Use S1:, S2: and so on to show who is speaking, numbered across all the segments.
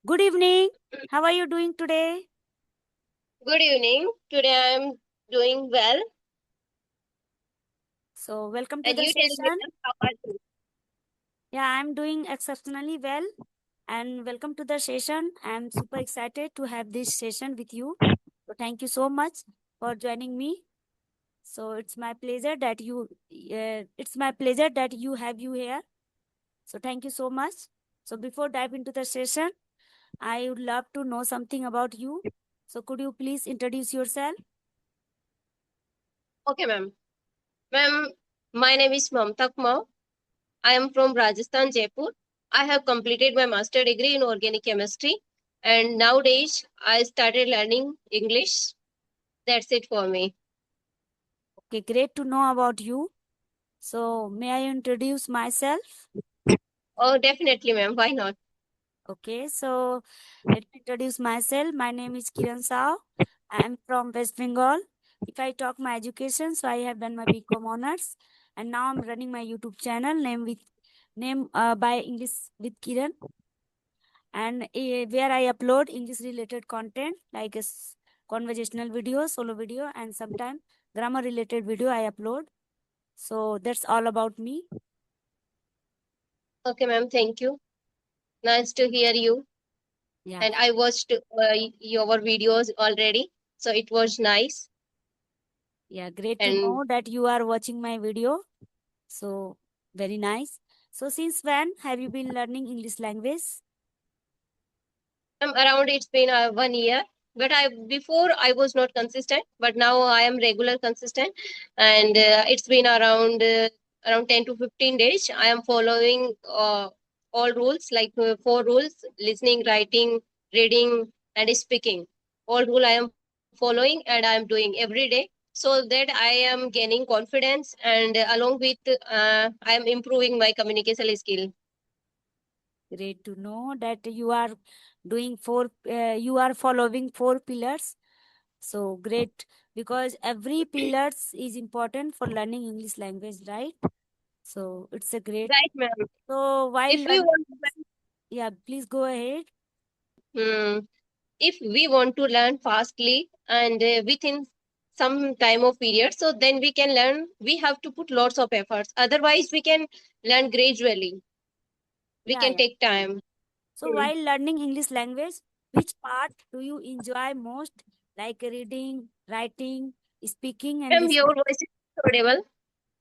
S1: Good evening. How are you doing today?
S2: Good evening. Today I'm doing well.
S1: So, welcome to
S2: And
S1: the
S2: you tell me
S1: session.
S2: ma'am, how are you?
S1: Yeah, I'm doing exceptionally well. And welcome to the session. I'm super excited to have this session with you. So, thank you so much for joining me. So, it's my pleasure that you have you here. So, thank you so much. So, before dive into the session, I would love to know something about you. So, could you please introduce yourself?
S2: Okay, ma'am. Ma'am, my name is Mamta Kumawat. I am from Rajasthan, Jaipur. I have completed my master degree in organic chemistry. And nowadays, I started learning English. That's it for me.
S1: Okay, great to know about you. So, may I introduce myself?
S2: Oh, definitely, ma'am. Why not?
S1: Okay, so let me introduce myself. My name is Kiran Sao. I am from West Bengal. If I talk my education, so I have done my BCom honors, and now I'm running my YouTube channel name by English with Kiran, and where I upload English related content like conversational video, solo video, and sometimes grammar related video I upload. So that's all about me.
S2: Okay, ma'am. Thank you. Nice to hear you.
S1: Yeah.
S2: And I watched your videos already. So it was nice.
S1: Yeah, great to
S2: And
S1: know that you are watching my video. So, very nice. So, since when have you been learning English language?
S2: around it's been 1 year, but I before I was not consistent, but now I am regular consistent, and it's been around 10 to 15 days. I am following all rules, like 4 rules: listening, writing, reading, and speaking. All rule I am following, and I am doing every day, so that I am gaining confidence, and along with I am improving my communication skill.
S1: Great to know that you are following 4 pillars. So, great because every pillars is important for learning English language, right? So, it's a great.
S2: Right, ma'am.
S1: So, while
S2: If we
S1: learning,
S2: want
S1: yeah, please go ahead.
S2: Hmm. If we want to learn fastly and within some time of period, so then we can learn. We have to put lots of efforts. Otherwise, we can learn gradually. We
S1: Yeah,
S2: can
S1: yeah.
S2: take time.
S1: So,
S2: Hmm.
S1: while learning English language, which part do you enjoy most? Like reading, writing, speaking, and
S2: Ma'am, your
S1: listening?
S2: voice is audible.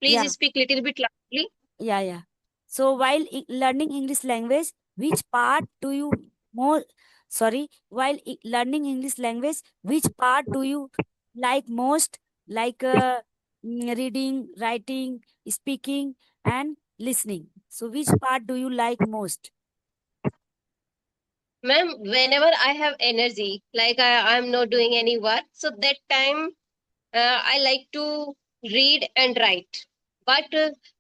S1: Yeah,
S2: Please speak little bit loudly.
S1: yeah, yeah. So, while learning English language, which part do you more? Sorry, while learning English language, which part do you like most? Like reading, writing, speaking, and listening. So, which part do you like most?
S2: Ma'am, whenever I have energy, like I'm not doing any work, so that time I like to read and write. But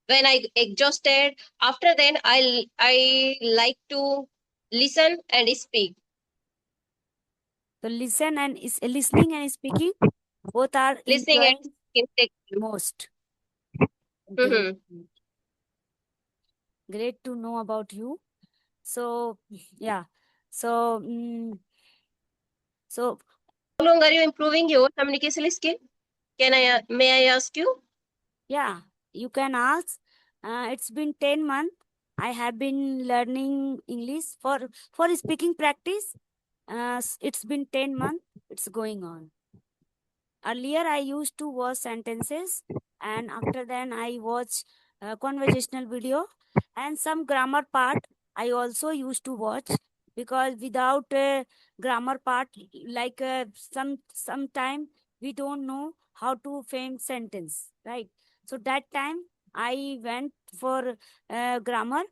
S2: when I exhausted, after then I like to listen and speak.
S1: So, listening and speaking both are
S2: Listening and
S1: enjoying
S2: speaking.
S1: most. Great,
S2: Mm-hmm.
S1: great to know about you. So, yeah. So, so
S2: How long are you improving your communication skill? May I ask you?
S1: yeah, you can ask. It's been 10 months. I have been learning English for speaking practice. It's been 10 months. It's going on. Earlier, I used to watch sentences, and after then, I watch conversational video and some grammar part. I also used to watch because without grammar part, like sometime we don't know how to frame sentence, right? So that time I went for grammar,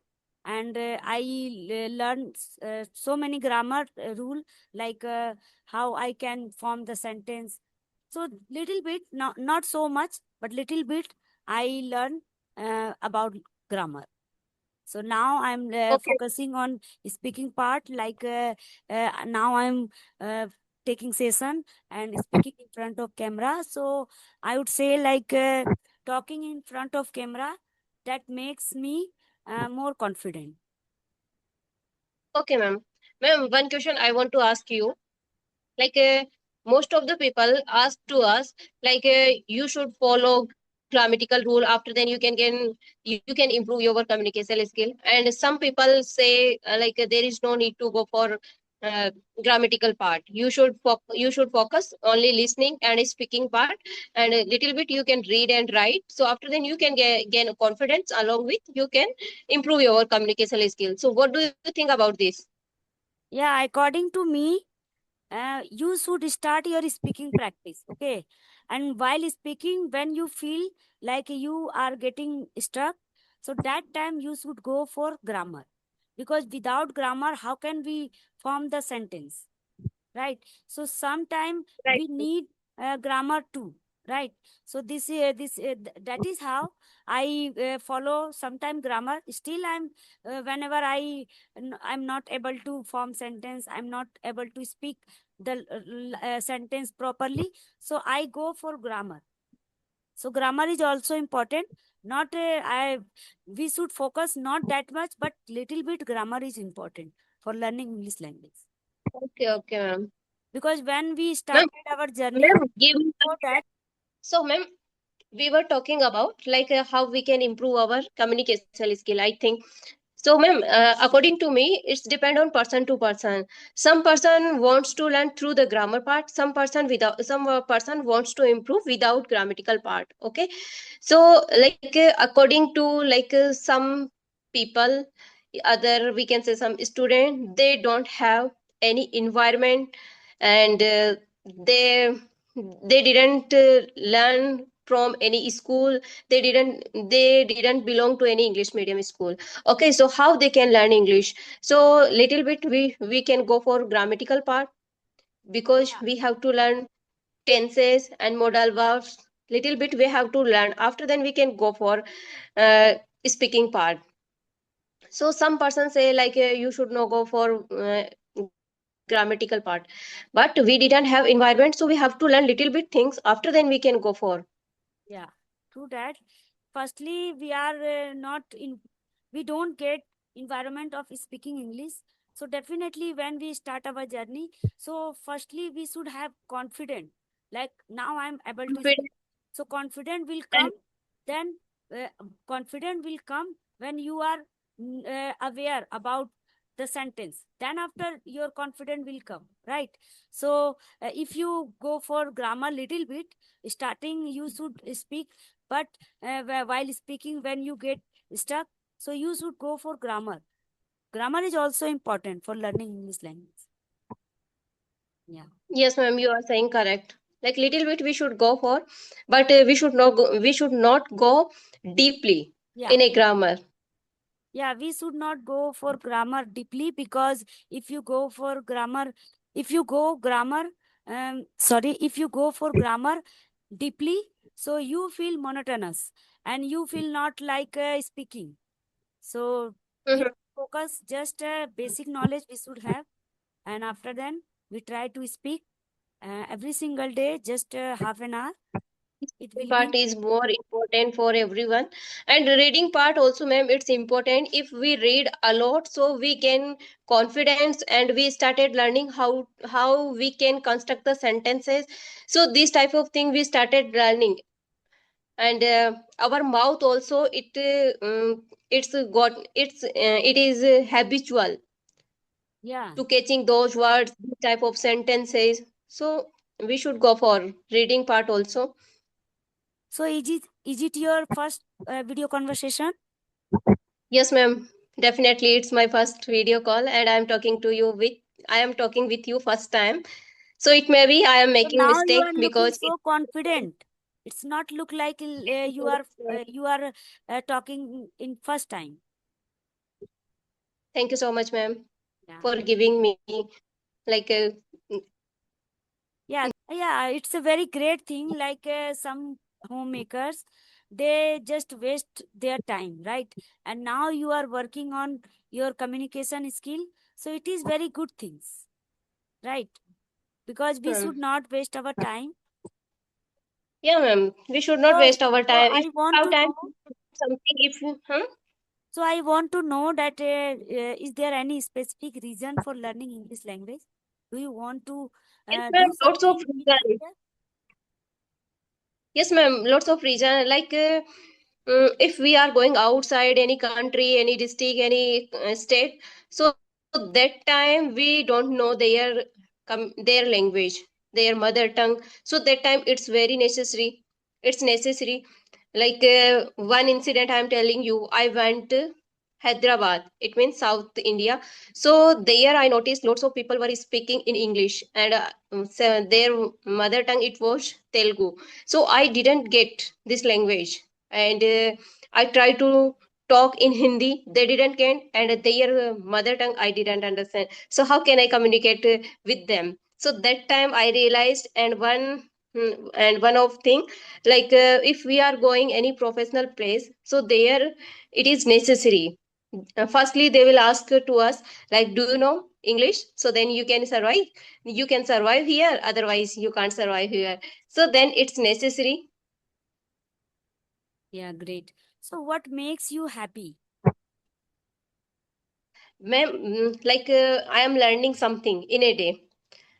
S1: and I learned so many grammar rule, like how I can form the sentence. So little bit, not so much, but little bit I learn about grammar. So now I'm
S2: Okay,
S1: focusing on speaking part. Like now I'm taking session and speaking in front of camera. So I would say like talking in front of camera, that makes me more confident.
S2: okay, ma'am. Ma'am, one question I want to ask you. Like most of the people ask to us, like you should follow grammatical rule. After then you can improve your communication skill. And some people say like there is no need to go for uh, grammatical part. You should focus only listening and speaking part, and a little bit you can read and write. So after then you can gain confidence, along with you can improve your communication skill. So what do you think about this?
S1: Yeah, according to me, you should start your speaking practice, okay? And while speaking, when you feel like you are getting stuck, so that time you should go for grammar, because without grammar, how can we form the sentence, right? So sometime
S2: Right.
S1: we need grammar too, right? So that is how I follow sometime grammar. Still I'm whenever I'm not able to form sentence, I'm not able to speak the sentence properly, so I go for grammar. So grammar is also important. Not I We should focus not that much, but little bit grammar is important for learning English language.
S2: Okay, okay, ma'am.
S1: Because when we
S2: Ma'am,
S1: started our journey,
S2: ma'am, give me
S1: so that
S2: so, ma'am, we were talking about like how we can improve our communication skill. I think so, ma'am. According to me, it's depend on person to person. Some person wants to learn through the grammar part. Some person wants to improve without grammatical part. Okay, so like according to like some people, other we can say some student, they don't have any environment, and they they didn't learn from any school. They didn't belong to any English medium school. Okay, so how they can learn English? So little bit we can go for grammatical part, because
S1: yeah,
S2: we have to learn tenses and modal verbs. Little bit we have to learn. After then we can go for uh, speaking part. So some persons say like you should not go for grammatical part, but we didn't have environment, so we have to learn little bit things. After then we can go for.
S1: yeah, true that. Firstly, we are not in, we don't get environment of speaking English. So definitely when we start our journey, so firstly we should have confidence. Like now I'm able to
S2: Confident
S1: speak. So confidence will
S2: and
S1: come. Then confidence will come when you are aware about the sentence. Then after your confidence will come, right? So if you go for grammar little bit, starting you should speak, but while speaking when you get stuck, so you should go for grammar. Grammar is also important for learning English language. Yeah.
S2: yes, ma'am, you are saying correct. Like little bit we should go for, but we should not go deeply
S1: Yeah.
S2: in a grammar.
S1: Yeah, we should not go for grammar deeply, because if you go for grammar, if you go grammar, if you go for grammar deeply, so you feel monotonous and you feel not like speaking. So we
S2: Mhm.
S1: focus just basic knowledge we should have, and after then we try to speak every single day, just half an hour. It
S2: Reading
S1: will
S2: part
S1: be
S2: is more important for everyone, and reading part also, ma'am, it's important. If we read a lot, so we gain confidence, and we started learning how we can construct the sentences. So this type of thing we started learning. And our mouth also, it is habitual
S1: yeah.
S2: to catching those words, this type of sentences. So we should go for reading part also.
S1: So is it your first video conversation?
S2: Yes, ma'am. Definitely, it's my first video call, and I am talking with you first time. So it may be I am
S1: So
S2: making
S1: now you are
S2: mistake
S1: looking
S2: because
S1: so confident. It's not look like you are talking in first time.
S2: thank you so much, ma'am,
S1: Yeah.
S2: for giving me like a
S1: Yeah, it's a very great thing. Like some homemakers, they just waste their time, right? And now you are working on your communication skill, so it is very good things, right? Because we
S2: hmm.
S1: should not waste our time.
S2: Yeah, ma'am. We should not
S1: So,
S2: waste our
S1: so
S2: time. If
S1: I
S2: you
S1: want
S2: have
S1: to
S2: time
S1: know.
S2: to do something, if you, huh?
S1: So I want to know that is there any specific reason for learning English language? Do you want to
S2: Yes, ma'am.
S1: do
S2: Lots of
S1: something in
S2: reason.
S1: future?
S2: Yes, ma'am. Lots of reason. If we are going outside any country, any district, any state, so that time we don't know their language, their mother tongue. So that time it's very necessary. It's necessary. One incident I'm telling you, I went to Hyderabad. It means South India. So there I noticed lots of people were speaking in English, and so their mother tongue it was Telugu. So I didn't get this language, and I tried to talk in Hindi. They didn't get, and their mother tongue I didn't understand. So how can I communicate with them? So that time I realized, and one of thing, if we are going any professional place, so there it is necessary. Firstly, they will ask to us, like, do you know English? So then you can survive. You can survive here. Otherwise, you can't survive here. So then it's necessary.
S1: Yeah, great. So what makes you happy?
S2: Ma'am, I am learning something in a day.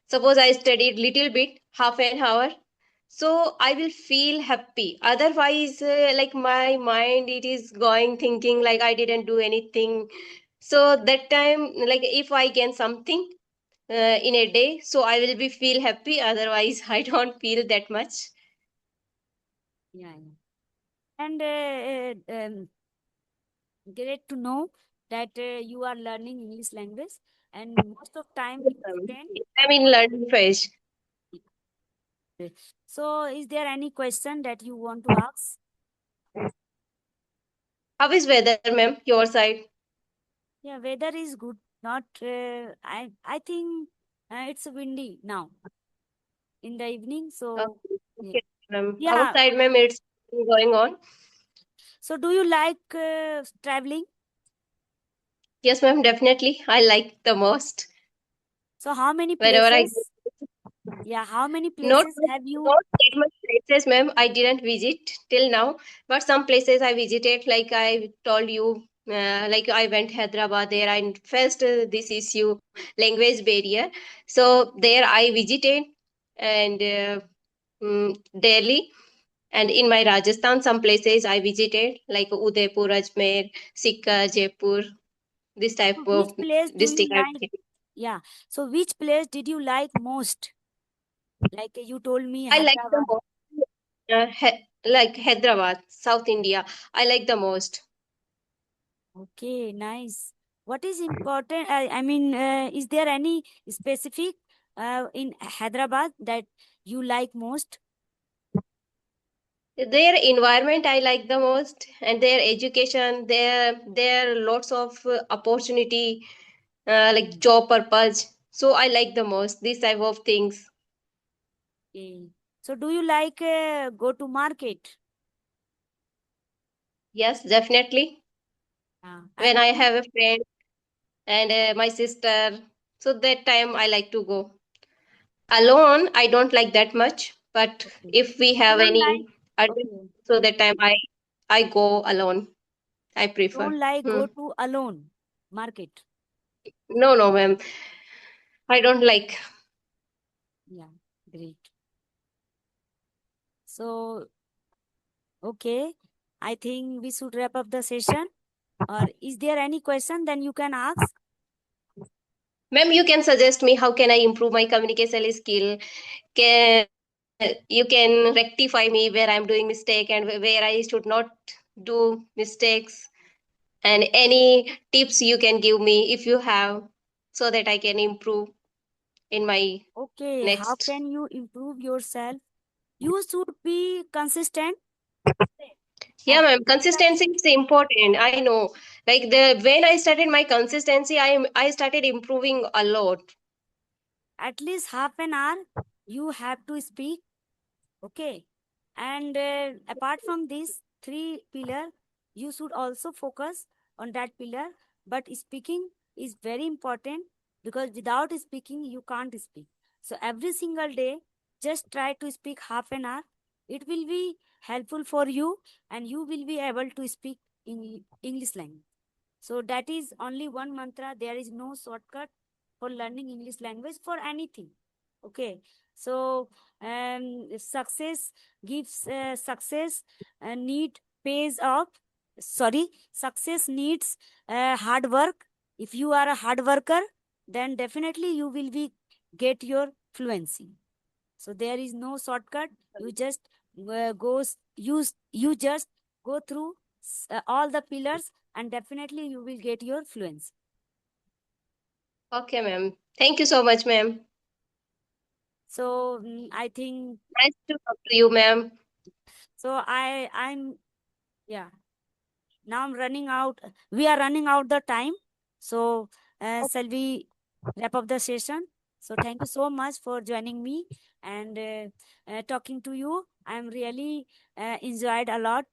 S2: Suppose I studied little bit, half an hour, so I will feel happy. Otherwise, like my mind, it is going thinking like I didn't do anything. So that time, like if I gain something in a day, so I will be feel happy. Otherwise, I don't feel that much.
S1: Yeah, yeah. And great to know that you are learning English language, and most of time
S2: Yes,
S1: you
S2: ma'am.
S1: spend.
S2: I'm in learning phase.
S1: So, is there any question that you want to ask?
S2: How is weather, ma'am? Your side?
S1: Yeah, weather is good. Not, I think it's windy now in the evening. So, yeah.
S2: Okay, ma'am. Our
S1: Yeah.
S2: side, ma'am, it's going on.
S1: So, do you like traveling?
S2: Yes, ma'am. Definitely, I like the most
S1: So, how many
S2: wherever I
S1: places?
S2: go.
S1: Yeah, how many
S2: Not
S1: places have you?
S2: not that much places, ma'am. I didn't visit till now, but some places I visited. Like I told you, like I went Hyderabad. There I faced this issue, language barrier. So there I visited, and Delhi, and in my Rajasthan, some places I visited, like Udaipur, Ajmer, Sikka, Jaipur. This type
S1: So which
S2: of
S1: place do you
S2: district I
S1: like?
S2: visited.
S1: Yeah. So, which place did you like most? Like you told me,
S2: I like the
S1: Hyderabad.
S2: most. Like Hyderabad, South India. I like the most.
S1: Okay, nice. What is important? Is there any specific in Hyderabad that you like most?
S2: Their environment I like the most, and their education. There lots of opportunity, like job purpose. So I like the most these type of things.
S1: Okay. So, do you like go to market?
S2: Yes, definitely.
S1: And
S2: When I have a friend and my sister, so that time I like to go. Alone, I don't like that much. But
S1: okay,
S2: if we
S1: you
S2: have
S1: don't
S2: any
S1: like
S2: urgent,
S1: okay,
S2: so that time I go alone. I prefer.
S1: don't like
S2: Hmm.
S1: go to alone market.
S2: No, no, ma'am. I don't like.
S1: Yeah, great. So, okay, I think we should wrap up the session. Or is there any question? Then you can ask.
S2: Ma'am, you can suggest me how can I improve my communication skill? Can you can rectify me where I'm doing mistake and where I should not do mistakes? And any tips you can give me if you have, so that I can improve in my
S1: Okay, how
S2: next.
S1: can you improve yourself? You should be consistent.
S2: Yeah,
S1: At
S2: ma'am.
S1: least like
S2: Consistency is important. I know. Like the when I started my consistency, I started improving a lot.
S1: at least half an hour you have to speak. Okay. And apart from these three pillar, you should also focus on that pillar. But speaking is very important because without speaking, you can't speak. So every single day, just try to speak half an hour. It will be helpful for you and you will be able to speak in English language. So that is only one mantra. There is no shortcut for learning English language for anything. Okay. So success gives success need pays off. Sorry, success needs hard work. If you are a hard worker, then definitely you will be get your fluency. So there is no shortcut. You just you just go through all the pillars, and definitely you will get your fluency.
S2: Okay, ma'am. Thank you so much, ma'am.
S1: So I think
S2: Nice to talk to you, ma'am.
S1: so. I'm yeah. Now I'm running out. We are running out the time. So shall we wrap up the session? So thank you so much for joining me and talking to you. I'm really enjoyed a lot.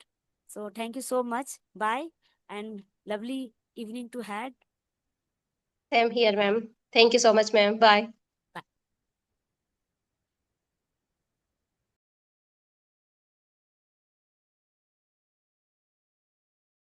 S1: So thank you so much. Bye and lovely evening to had.
S2: Same here, ma'am. Thank you so much, ma'am. Bye.